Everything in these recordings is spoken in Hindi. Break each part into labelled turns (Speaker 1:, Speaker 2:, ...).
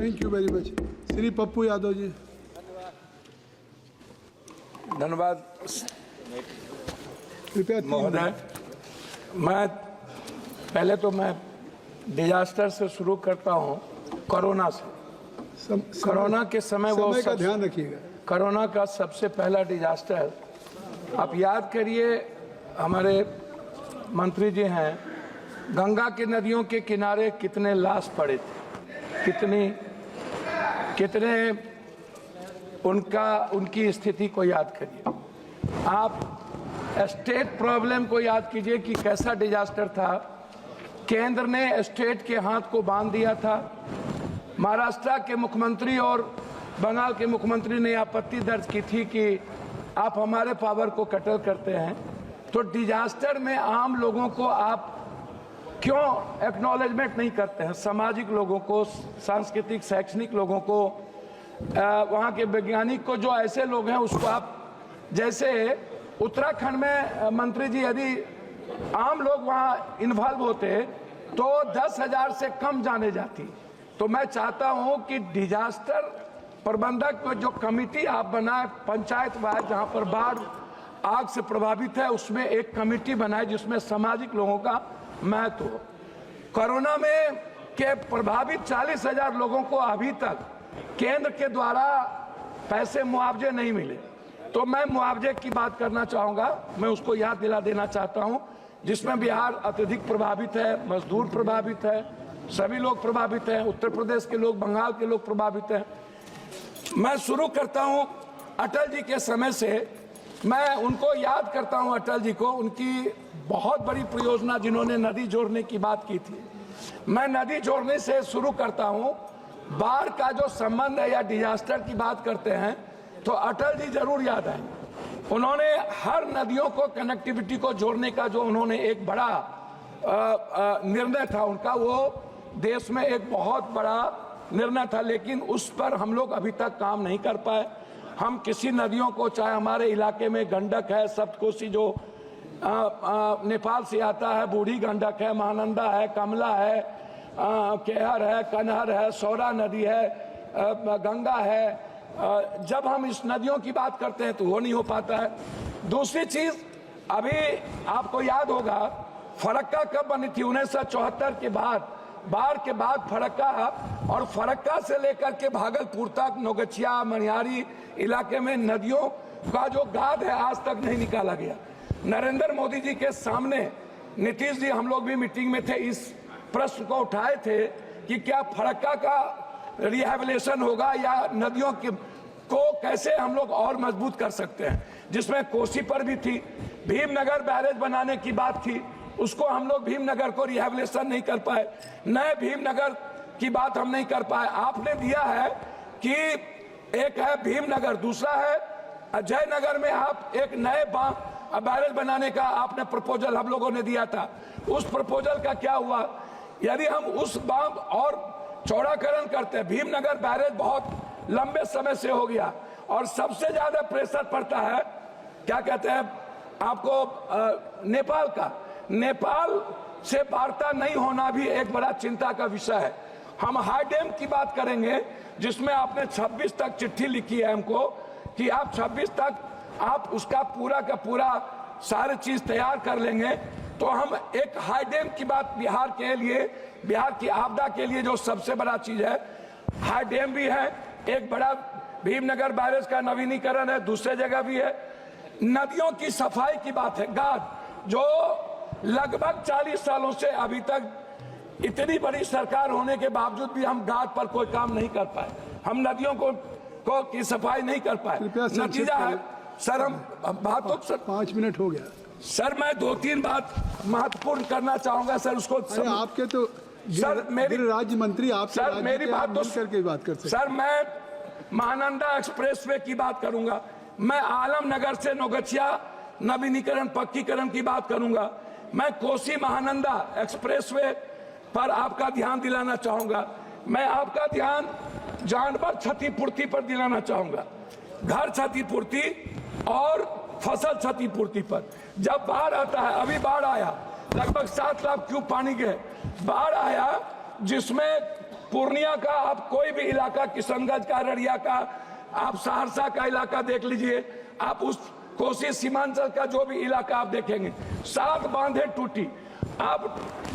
Speaker 1: Thank you very much. Shri Pappu Yadav ji.
Speaker 2: धन्यवाद
Speaker 1: कृपया
Speaker 2: महोदय। मैं पहले तो मैं डिजास्टर से शुरू करता हूँ, कोरोना से। कोरोना के समय
Speaker 1: का ध्यान रखिएगा।
Speaker 2: कोरोना का सबसे पहला डिजास्टर, आप याद करिए, हमारे मंत्री जी हैं, गंगा की नदियों के किनारे कितने लाश पड़े थे, कितने उनकी स्थिति को याद करिए। आप स्टेट प्रॉब्लम को याद कीजिए कि कैसा डिजास्टर था। केंद्र ने स्टेट के हाथ को बांध दिया था। महाराष्ट्र के मुख्यमंत्री और बंगाल के मुख्यमंत्री ने आपत्ति दर्ज की थी कि आप हमारे पावर को कटल करते हैं। तो डिजास्टर में आम लोगों को आप क्यों एक्नॉलेजमेंट नहीं करते हैं? सामाजिक लोगों को, सांस्कृतिक शैक्षणिक लोगों को, वहाँ के वैज्ञानिक को, जो ऐसे लोग हैं उसको आप, जैसे उत्तराखंड में मंत्री जी, यदि आम लोग वहाँ इन्वॉल्व होते तो 10,000 से कम जाने जाती। तो मैं चाहता हूँ कि डिजास्टर प्रबंधक को जो कमेटी आप बनाए पंचायत वाइज, जहाँ पर बाढ़ आग से प्रभावित है, उसमें एक कमेटी बनाए जिसमें सामाजिक लोगों का महत्व हो। कोरोना में के प्रभावित 40,000 लोगों को अभी तक केंद्र के द्वारा पैसे मुआवजे नहीं मिले। तो मैं मुआवजे की बात करना चाहूँगा, मैं उसको याद दिला देना चाहता हूँ, जिसमें बिहार अत्यधिक प्रभावित है, मजदूर प्रभावित है, सभी लोग प्रभावित हैं, उत्तर प्रदेश के लोग, बंगाल के लोग प्रभावित हैं। मैं शुरू करता हूँ अटल जी के समय से। मैं उनको याद करता हूँ, अटल जी को, उनकी बहुत बड़ी परियोजना जिन्होंने नदी जोड़ने की बात की थी। मैं नदी जोड़ने से शुरू करता हूँ। बाढ़ का जो संबंध है या डिजास्टर की बात करते हैं तो अटल जी जरूर याद आएंगे। उन्होंने हर नदियों को, कनेक्टिविटी को जोड़ने का जो उन्होंने एक बड़ा निर्णय था उनका, वो देश में एक बहुत बड़ा निर्णय था, लेकिन उस पर हम लोग अभी तक काम नहीं कर पाए। हम किसी नदियों को, चाहे हमारे इलाके में गंडक है, सप्तकोशी जो नेपाल से आता है, बूढ़ी गंडक है, महानंदा है, कमला है, केहर है, कनहर है, सौरा नदी है, गंगा है। जब हम इस नदियों की बात करते हैं तो वो नहीं हो पाता है। दूसरी चीज, अभी आपको याद होगा फरक्का कब बनी थी? 1974 के बाद, बाढ़ के बाद फरक्का, और फरक्का से लेकर के भागलपुर तक, नौगछिया, मनिहारी इलाके में नदियों का जो गाद है आज तक नहीं निकाला गया। नरेंद्र मोदी जी के सामने नीतीश जी, हम लोग भी मीटिंग में थे, इस प्रश्न को उठाए थे कि क्या फरक्का का रिहैबिलिटेशन होगा या नदियों को कैसे हम लोग और मजबूत कर सकते हैं, जिसमें कोसी पर भी थी। भीमनगर बैरेज बनाने की बात थी, उसको हम लोग भीमनगर को रिहैबिलिटेशन नहीं कर पाए। नए भीमनगर की बात हम नहीं कर पाए। आपने दिया है कि एक है भीमनगर, दूसरा है अजयनगर में आप एक नए बैरेज बनाने का आपने प्रपोजल हम लोगों ने दिया था। उस प्रपोजल का क्या हुआ? यदि हम उस बांध और चौड़ाकरण करते हैं, भीमनगर बैरेज बहुत लंबे समय से हो गया और सबसे ज्यादा प्रेशर पड़ता है, क्या कहते हैं आपको, नेपाल का। नेपाल से वार्ता नहीं होना भी एक बड़ा चिंता का विषय है। हम हाई डैम की बात करेंगे, जिसमें आपने 26 तक चिट्ठी लिखी है हमको कि आप 26 तक आप उसका पूरा का पूरा सारी चीज तैयार कर लेंगे, तो हम एक हाई डैम की बात बिहार के लिए, बिहार की आपदा के लिए जो सबसे बड़ा चीज है, हाई डैम भी है, एक बड़ा भीमनगर बैरेज का नवीनीकरण है, दूसरे जगह भी है। नदियों की सफाई की बात है, गाद, जो लगभग 40 सालों से अभी तक इतनी बड़ी सरकार होने के बावजूद भी हम गाद पर कोई काम नहीं कर पाए, हम नदियों को की सफाई नहीं कर पाए। नतीजा है सर, हम बात तो सर
Speaker 1: 5 मिनट हो गया
Speaker 2: सर, मैं 2-3 बात महत्वपूर्ण करना चाहूंगा सर, उसको
Speaker 1: आपके तो
Speaker 2: सर मेरी
Speaker 1: राज्य मंत्री आप
Speaker 2: सर मेरी बात तो
Speaker 1: करके बात कर सकते।
Speaker 2: सर मैं महानंदा एक्सप्रेसवे की बात करूंगा, मैं आलमनगर से नौगछिया नवीनीकरण पक्कीकरण की बात करूंगा, मैं कोसी महानंदा एक्सप्रेसवे पर आपका ध्यान दिलाना चाहूंगा, मैं आपका ध्यान जानवर क्षतिपूर्ति पर दिलाना चाहूंगा, घर क्षतिपूर्ति और फसल क्षतिपूर्ति पर। जब बाढ़ आता है, अभी बाढ़ आया, लगभग 7 लाख क्यूब पानी के बाढ़ आया, जिसमें पूर्णिया का आप कोई भी इलाका, किशनगंज का, अररिया का, आप सहरसा का इलाका देख लीजिए, आप उस कोसी सीमांचल का जो भी इलाका आप देखेंगे, 7 बांधें टूटी। आप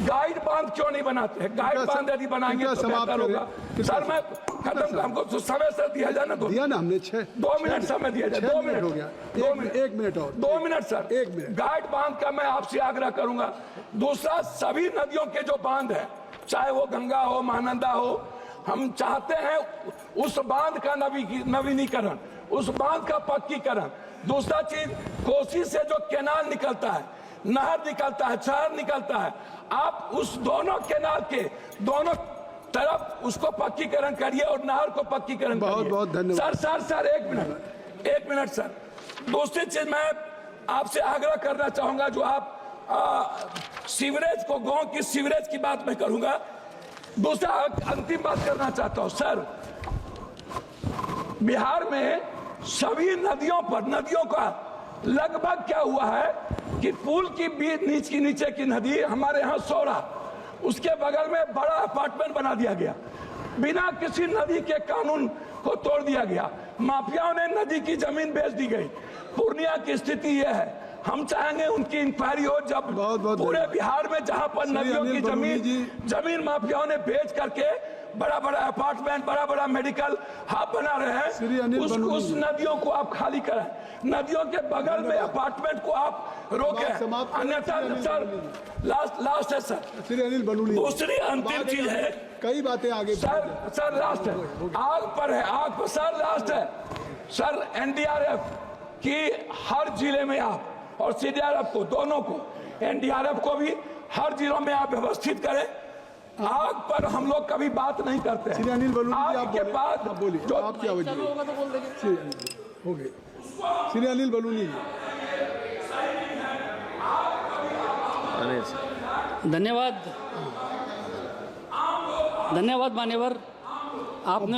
Speaker 2: गाइड बांध क्यों नहीं बनाते हैं? गाइड बांध यदि बनाएंगे तो बेहतर होगा। सर मैं खत्म, हमको तो समय सर दिया जाए ना,
Speaker 1: दिया ना हमने
Speaker 2: 2 मिनट समय दिया जाए। 2 मिनट
Speaker 1: हो गया,
Speaker 2: 2 मिनट,
Speaker 1: 1 मिनट और
Speaker 2: 2 मिनट सर।
Speaker 1: 1 मिनट।
Speaker 2: गाइड बांध का मैं आपसे आग्रह करूंगा। दूसरा, सभी नदियों के जो बांध है, चाहे वो गंगा हो, महानंदा हो, हम चाहते हैं उस बांध का नवीनीकरण, उस बांध का पक्कीकरण। दूसरा चीज, कोसी से जो केनाल निकलता है, नहर निकलता है, शहर निकलता है, आप उस दोनों केनाल के दोनों तरफ उसको पक्कीकरण करिए और नहर को पक्कीकरण करिए।
Speaker 1: बहुत बहुत धन्यवाद
Speaker 2: सर 1 मिनट सर। दूसरी चीज मैं आपसे आग्रह करना चाहूंगा, जो आप सीवरेज को, गांव की सीवरेज की बात मैं करूंगा। दूसरा अंतिम बात करना चाहता हूं सर, बिहार में सभी नदियों पर, नदियों का लगभग क्या हुआ है कि पुल की बीच नीचे की नदी, हमारे यहाँ सौरा, उसके बगल में बड़ा अपार्टमेंट बना दिया गया, बिना किसी नदी के कानून को तोड़ दिया गया। माफियाओं ने नदी की जमीन बेच दी गई। पूर्णिया की स्थिति यह है, हम चाहेंगे उनकी इंक्वायरी हो। जब पूरे बिहार में जहां पर नदियों की जमीन माफियाओं ने बेच करके बड़ा बड़ा अपार्टमेंट, बड़ा बड़ा मेडिकल हब बना रहे हैं, उस नदियों को आप खाली करें। नदियों के बगल में अपार्टमेंट को आप रोकें, अन्यथा सर लास्ट है सर।
Speaker 1: श्री अनिल बलूनी,
Speaker 2: दूसरी अंतिम चीज है,
Speaker 1: कई बातें आगे
Speaker 2: सर लास्ट है, आग पर है, आग पर सर लास्ट है सर। एनडीआरएफ की हर जिले में आप, और सीडीआरएफ को, दोनों को, एनडीआरएफ को भी हर जिलों में आप व्यवस्थित करें। आग पर हम लोग कभी बात नहीं करते।
Speaker 1: श्री अनिल बलूनी जी, आप
Speaker 2: के बाद
Speaker 1: बोलिए,
Speaker 2: जो
Speaker 1: आप क्या वजह हो गए? श्री अनिल बलूनी जी,
Speaker 3: धन्यवाद मान्यवर, आपने